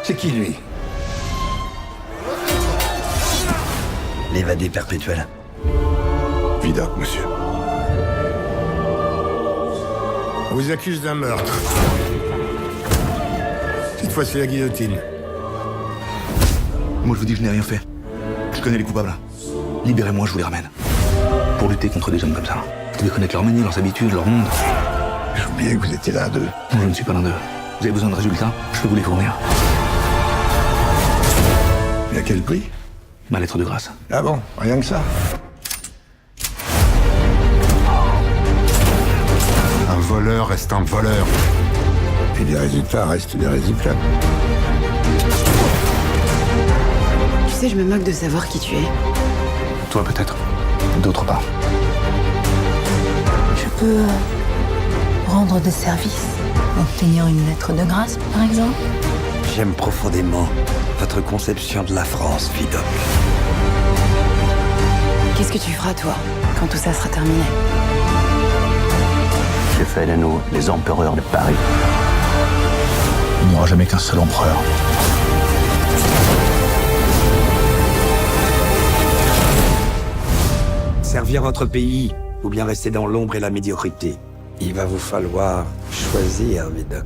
C'est qui, lui? L'évadé perpétuel. Vidocq, monsieur. On vous accuse d'un meurtre. Cette fois, c'est la guillotine. Moi, je vous dis que je n'ai rien fait. Je connais les coupables. Libérez-moi, je vous les ramène. Pour lutter contre des hommes comme ça, vous devez connaître leurs manières, leurs habitudes, leur monde. J'ai oublié que vous étiez l'un d'eux. Non, je ne suis pas l'un d'eux. Vous avez besoin de résultats, je peux vous les fournir. Mais à quel prix? Ma lettre de grâce. Ah bon, rien que ça. Un voleur reste un voleur. Et les résultats restent des résultats. Tu sais, je me moque de savoir qui tu es. Toi, peut-être. D'autres pas. Je peux rendre des services, obtenir une lettre de grâce, par exemple. J'aime profondément votre conception de la France, Vidocq. Qu'est-ce que tu feras, toi, quand tout ça sera terminé? J'ai fait de nous les empereurs de Paris. Il n'y aura jamais qu'un seul empereur. Servir votre pays ou bien rester dans l'ombre et la médiocrité. Il va vous falloir choisir, Vidocq.